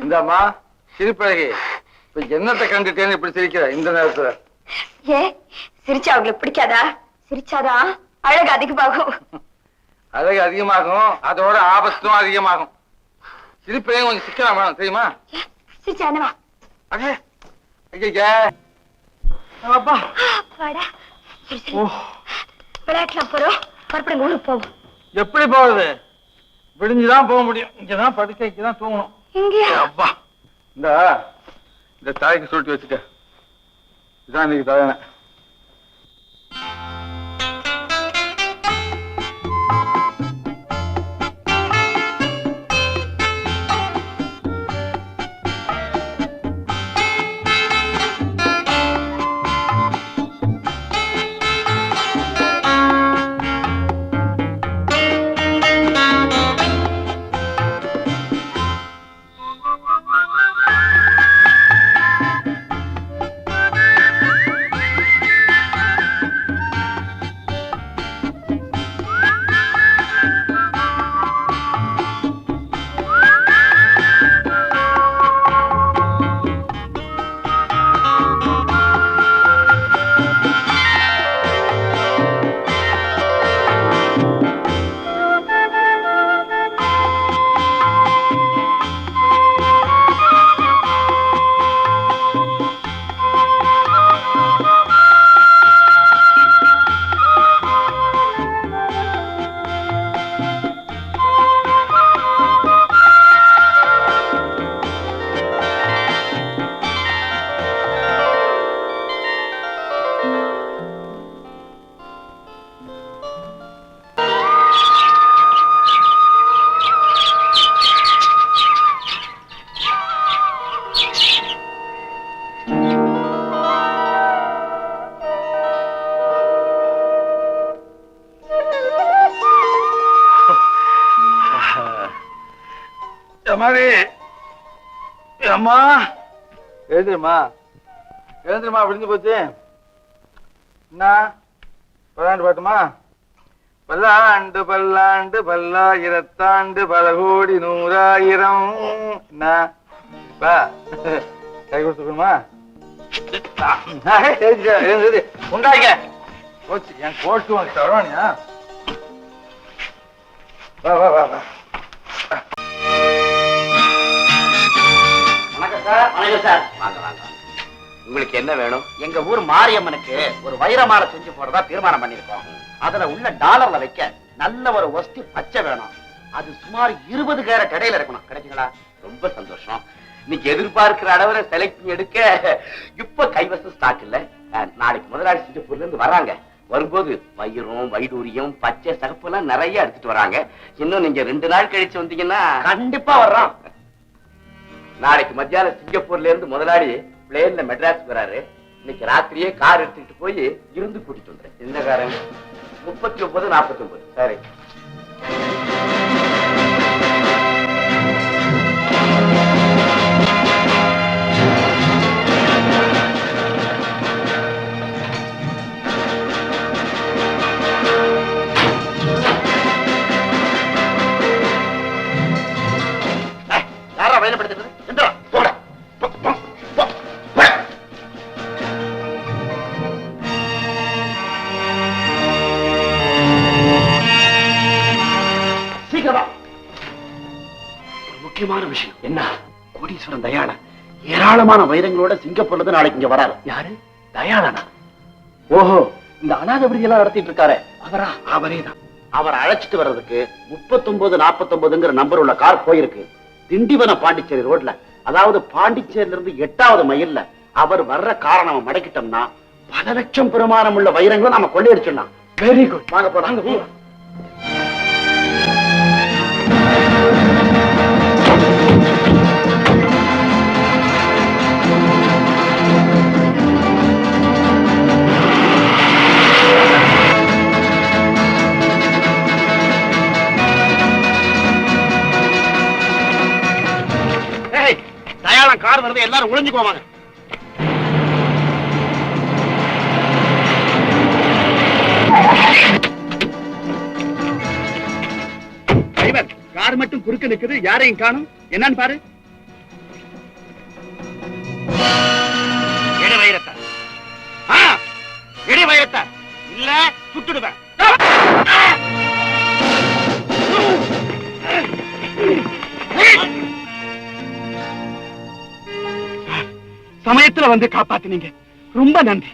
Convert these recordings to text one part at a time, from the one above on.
இந்தம்மா சிரிப்பழகி, என்னத்தை கண்டுட்டேன்னு இப்படி சிரிக்கிற இந்த நேரத்துல? ஏ சிரிச்சா அவங்களுக்கு பிடிக்காதா? சிரிச்சாதான் அழகு அதிகமாகும். அழகு அதிகமாகும், அதோட ஆபத்தும் அதிகமாகும். சிரிப்பையும் கொஞ்சம் சிக்கலாம் வேணும், தெரியுமா? சிரிச்சா என்னவா? விளையாட்டுலாம் போறோம், பரப்படுங்க, ஊருக்கு போவோம். எப்படி போகுது? விடிஞ்சுதான் போக முடியும். இங்கதான் படுக்க, இங்கதான் தூங்கணும். அப்பா இந்த தாய்க்கு சுருட்டி வச்சுக்க. இதான் இன்னைக்கு தலைவன. மாதிரி அம்மா எழுந்துருமா எழுந்துருமா விடிஞ்சு போச்சு. என்ன பல்லாண்டு பாட்டுமா? பல்லாண்டு பல்லாண்டு பல்லாயிரத்தாண்டு பல கோடி 100,000. என்ன கை கொடுத்துக்கணுமா? உண்டாங்க போச்சு என் கோட்டு வந்து தரவானியா? வா வா வா வா. வணக்கம் சார். வணக்கம் சார். வாங்க வாங்க. உங்களுக்கு என்ன வேணும்? எங்க ஊர் மாரியம்மனுக்கு ஒரு வைரமாலை செஞ்சு போறதா தீர்மானம் பண்ணிருக்கோம். அதுல உள்ள டாலர்ல வைக்க நல்ல ஒரு ஒஸ்தி பச்சை வேணும். அது சுமார் 20 கேரட் இடையில இருக்கணும். கிடைக்குங்களா? ரொம்ப சந்தோஷம். இன்னைக்கு எதிர்பார்க்கிற அளவுல செலக்ட் எடுக்க இப்ப கைவசம் ஸ்டாக் இல்ல. நாளைக்கு முதலாளி சிங்கப்பூர்ல இருந்து வராங்க. வரும்போது வைரம் வைடூரியம் பச்சை சகப்பு எல்லாம் நிறைய எடுத்துட்டு வராங்க. இன்னும் நீங்க 2 நாள் கழிச்சு வந்தீங்கன்னா கண்டிப்பா வர்றோம். நாளைக்கு மத்தியானம் சிங்கப்பூர்ல இருந்து முதலாளி பிளேன்ல மெட்ராஸ் வராரு. இன்னைக்கு ராத்திரியே கார் எடுத்துட்டு போய் இருந்து கூட்டிட்டு வந்துறேன். இந்த காரன் 3949. சரி. யாரா பயணப்படுத்துறது? போட சீக்கிரம். ஒரு முக்கியமான விஷயம். என்ன? கோடீஸ்வரன் தயாளன் ஏராளமான வைரங்களோட சிங்கப்பூர்ல இருந்து நாளைக்கு இங்க வராரு. யாரு? தயாளனா? ஓஹோ, இந்த அநாத விடுதி எல்லாம் நடத்திட்டு இருக்காரு அவரா? அவரே தான். அவரை அழைச்சிட்டு வர்றதுக்கு 3949ங்கிற நம்பர் உள்ள கார் போயிருக்கு. திண்டிவனம் பாண்டிச்சேரி ரோட்ல, அதாவது பாண்டிச்சேரியில இருந்து 8வது மைல்ல அவர் வர்ற காரணம் மடக்கிட்டோம்னா பல லட்சம் பெருமானம் உள்ள வைரங்களும் நம்ம கொள்ளையடிச்சிடலாம். Very good. வாங்க போறாங்க. தயாளன் கார் வருது, எல்லாரும் ஒளிஞ்சுக்குவாங்க. டிரைவர், கார் மட்டும் குறுக்க நிக்குது, யாரையும் காணும். என்னன்னு பாரு. எடை வைரத்தை எடை வைரத்தை இல்ல சுட்டுடுவேன். சமயத்துல வந்து காப்பாத்தினீங்க, ரொம்ப நன்றி.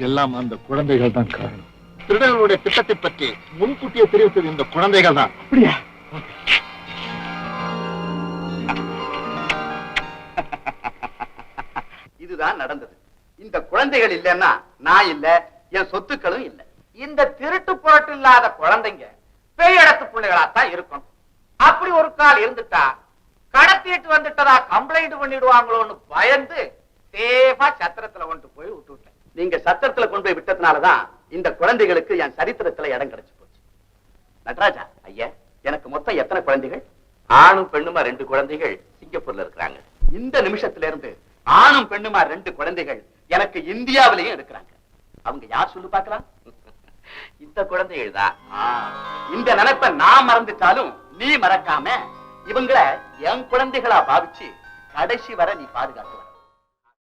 எல்லாம் அந்த குழந்தைகள் தான் காரணம். திருடர்களுடைய திட்டத்தை பற்றி முன்கூட்டியே தெரிவித்தது இந்த குழந்தைகள் தான். அப்படியா? இதுதான் நடந்தது. இந்த குழந்தைகள் இல்லைன்னா நான் இல்ல, என் சொத்துக்களும் இல்ல. இந்த திருட்டு புரட்டு இல்லாத குழந்தைங்க பேயடத்து பிள்ளைகளாத்தான் இருக்கணும். அப்படி ஒரு கால் இருந்துட்டா கடத்திட்டு வந்துட்டதா கம்ப்ளைண்ட் பண்ணிடுவாங்களோன்னு பயந்து சேஃபா சத்திரத்துல கொண்டு போய் விட்டுட்டேன். நீங்க சத்திரத்துல கொண்டு போய் விட்டதுனாலதான் இந்த குழந்தைகளுக்கு என் சரித்திரத்துல இடம் கிடைச்சு போச்சு. நடராஜா ஐயா, எனக்கு மொத்தம் எத்தனை குழந்தைகள்? ஆணும் பெண்ணுமா 2 குழந்தைகள் சிங்கப்பூர்ல இருக்கிறாங்க. இந்த நிமிஷத்துல இருந்து ஆணும் பெண்ணுமா 2 குழந்தைகள் எனக்கு இந்தியாவிலையும் இருக்கிறாங்க. அவங்க யார் சொல்லு பார்க்கலாம்? இந்த குழந்தைகள் தான். இந்த நினைப்பை நான் மறந்துட்டாலும் நீ மறக்காம இவங்களை என் குழந்தைகளா பாவிச்சு கடைசி வரை நீ பாதுகாத்து